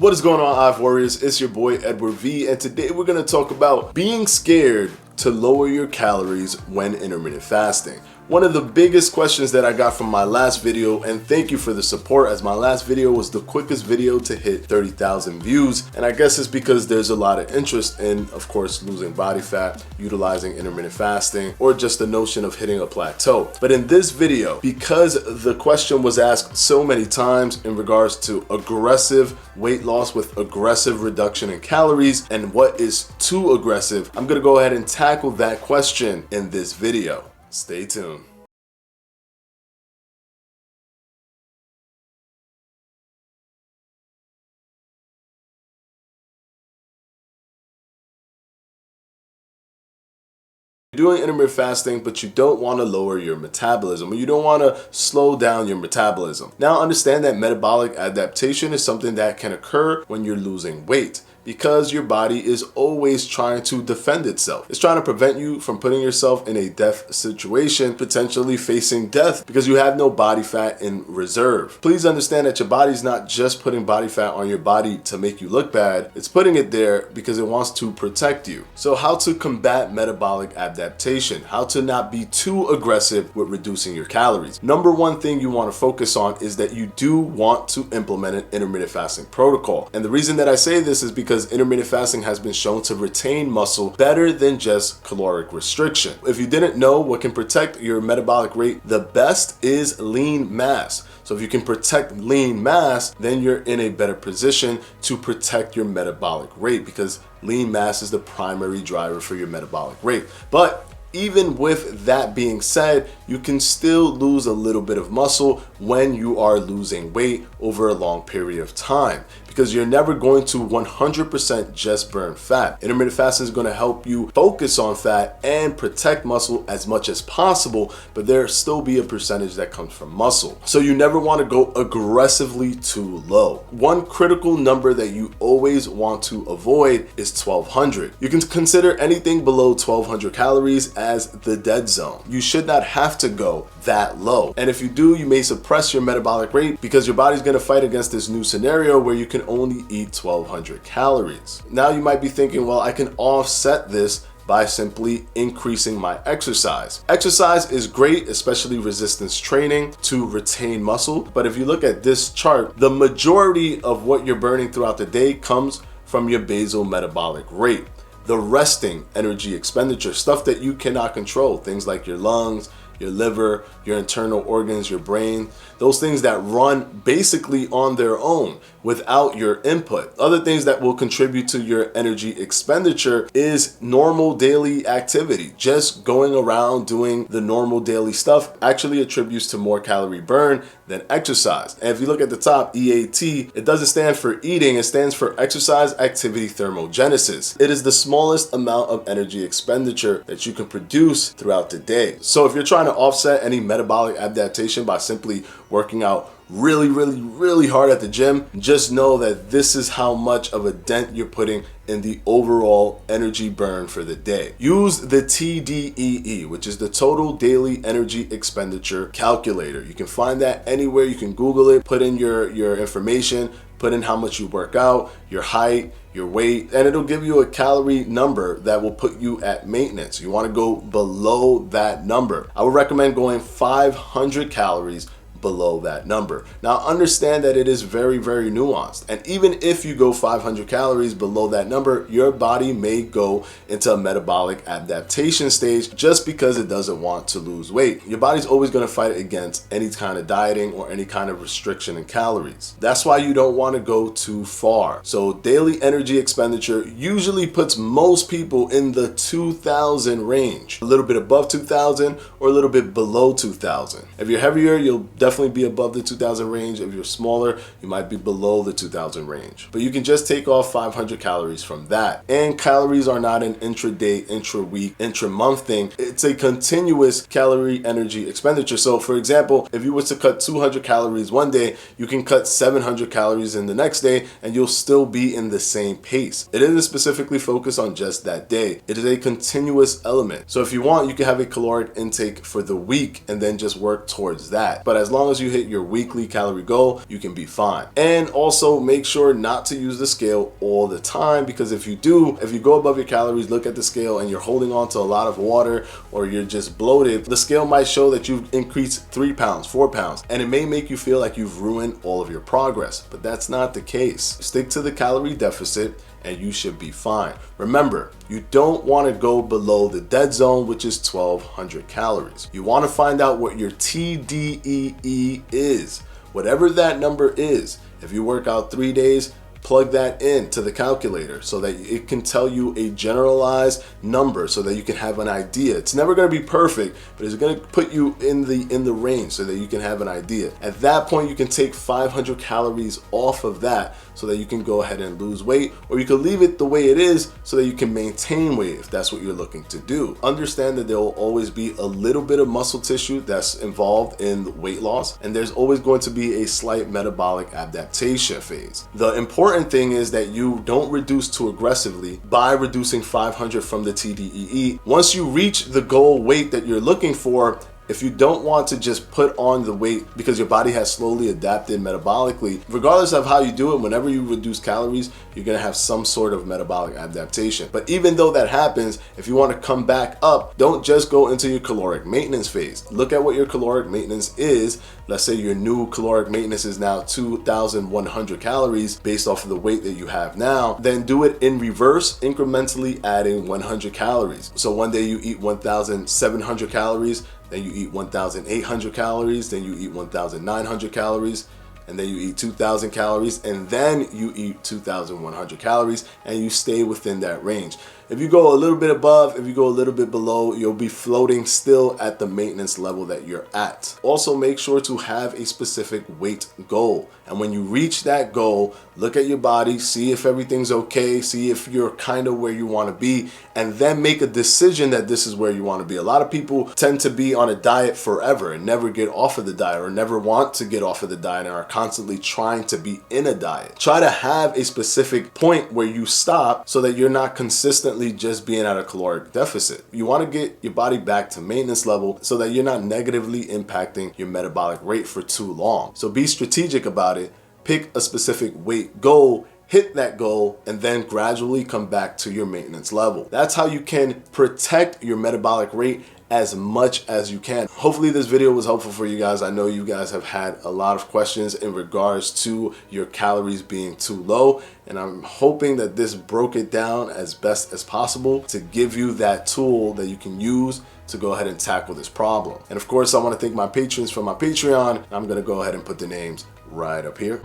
What is going on, IF Warriors? It's your boy Edward V, and today we're going to talk about being scared to lower your calories when intermittent fasting. One of the biggest questions that I got from my last video, and thank you for the support, as my last video was the quickest video to hit 30,000 views, and I guess it's because there's a lot of interest in, of course, losing body fat, utilizing intermittent fasting, or just the notion of hitting a plateau. But in this video, because the question was asked so many times in regards to aggressive weight loss with aggressive reduction in calories and what is too aggressive, I'm gonna go ahead and tackle that question in this video. Stay tuned. You're doing intermittent fasting, but you don't want to lower your metabolism, or you don't want to slow down your metabolism. Now understand that metabolic adaptation is something that can occur when you're losing weight, because your body is always trying to defend itself. It's trying to prevent you from putting yourself in a death situation, potentially facing death because you have no body fat in reserve. Please understand that your body's not just putting body fat on your body to make you look bad. It's putting it there because it wants to protect you. So how to combat metabolic adaptation? How to not be too aggressive with reducing your calories? Number one thing you want to focus on is that you do want to implement an intermittent fasting protocol. And the reason that I say this is because intermittent fasting has been shown to retain muscle better than just caloric restriction. If you didn't know what can protect your metabolic rate the best is lean mass. So if you can protect lean mass, then you're in a better position to protect your metabolic rate, because lean mass is the primary driver for your metabolic rate. But even with that being said, you can still lose a little bit of muscle when you are losing weight over a long period of time, because you're never going to 100% just burn fat. Intermittent fasting is going to help you focus on fat and protect muscle as much as possible, but there still be a percentage that comes from muscle. So you never want to go aggressively too low. One critical number that you always want to avoid is 1200. You can consider anything below 1200 calories as the dead zone. You should not have to go that low. And if you do, you may suppress your metabolic rate because your body's going to fight against this new scenario where you can only eat 1200 calories. Now you might be thinking, well, I can offset this by simply increasing my exercise. Exercise is great, especially resistance training, to retain muscle. But if you look at this chart, the majority of what you're burning throughout the day comes from your basal metabolic rate. The resting energy expenditure, stuff that you cannot control, things like your lungs, your liver, your internal organs, your brain, those things that run basically on their own without your input. Other things that will contribute to your energy expenditure is normal daily activity. Just going around doing the normal daily stuff actually attributes to more calorie burn than exercise. And if you look at the top, EAT, it doesn't stand for eating, it stands for exercise activity thermogenesis. It is the smallest amount of energy expenditure that you can produce throughout the day. So if you're trying to offset any metabolic adaptation by simply working out really hard at the gym, just know that this is how much of a dent you're putting in the overall energy burn for the day. Use the TDEE, which is the total daily energy expenditure calculator. You can find that anywhere. You can Google it, put in your information, put in how much you work out, your height, your weight, and it'll give you a calorie number that will put you at maintenance. You want to go below that number. I would recommend going 500 calories below that number. Now understand that it is very nuanced, and even if you go 500 calories below that number, your body may go into a metabolic adaptation stage just because it doesn't want to lose weight. Your body's always going to fight against any kind of dieting or any kind of restriction in calories. That's why you don't want to go too far. So daily energy expenditure usually puts most people in the 2000 range, a little bit above 2000 or a little bit below 2000. If you're heavier, you'll definitely be above the 2000 range. If you're smaller, you might be below the 2000 range. But you can just take off 500 calories from that. And calories are not an intra-day, intra-week, intra-month thing. It's a continuous calorie energy expenditure. So for example, if you were to cut 200 calories one day, you can cut 700 calories in the next day and you'll still be in the same pace. It isn't specifically focused on just that day. It is a continuous element. So if you want, you can have a caloric intake for the week and then just work towards that. But as long long as you hit your weekly calorie goal, you can be fine. And also make sure not to use the scale all the time, because if you do, if you go above your calories, look at the scale and you're holding on to a lot of water, or you're just bloated, the scale might show that you've increased 3 pounds, 4 pounds, and it may make you feel like you've ruined all of your progress, but that's not the case. Stick to the calorie deficit and you should be fine. Remember, you don't want to go below the dead zone, which is 1200 calories. You want to find out what your TDEE is. Whatever that number is, if you work out 3 days, plug that in to the calculator so that it can tell you a generalized number so that you can have an idea. It's never going to be perfect, but it's going to put you in the range so that you can have an idea. At that point, you can take 500 calories off of that so that you can go ahead and lose weight, or you can leave it the way it is so that you can maintain weight if that's what you're looking to do. Understand that there will always be a little bit of muscle tissue that's involved in weight loss, and there's always going to be a slight metabolic adaptation phase. The important thing is that you don't reduce too aggressively by reducing 500 from the TDEE. Once you reach the goal weight that you're looking for, if you don't want to just put on the weight because your body has slowly adapted metabolically, regardless of how you do it, whenever you reduce calories, you're going to have some sort of metabolic adaptation. But even though that happens, if you want to come back up, don't just go into your caloric maintenance phase. Look at what your caloric maintenance is. Let's say your new caloric maintenance is now 2,100 calories based off of the weight that you have now. Then do it in reverse, incrementally adding 100 calories. So one day you eat 1,700 calories, then you eat 1,800 calories, then you eat 1,900 calories, and then you eat 2,000 calories, and then you eat 2,100 calories, and you stay within that range. If you go a little bit above, if you go a little bit below, you'll be floating still at the maintenance level that you're at. Also, make sure to have a specific weight goal. And when you reach that goal, look at your body, see if everything's okay, see if you're kind of where you want to be, and then make a decision that this is where you want to be. A lot of people tend to be on a diet forever and never get off of the diet, or never want to get off of the diet and are constantly trying to be in a diet. Try to have a specific point where you stop so that you're not consistently just being at a caloric deficit. You want to get your body back to maintenance level so that you're not negatively impacting your metabolic rate for too long. So be strategic about it. Pick a specific weight goal, hit that goal, and then gradually come back to your maintenance level. That's how you can protect your metabolic rate as much as you can. Hopefully this video was helpful for you guys. I know you guys have had a lot of questions in regards to your calories being too low, and I'm hoping that this broke it down as best as possible to give you that tool that you can use to go ahead and tackle this problem. And of course, I want to thank my patrons for my Patreon. I'm going to go ahead and put the names right up here.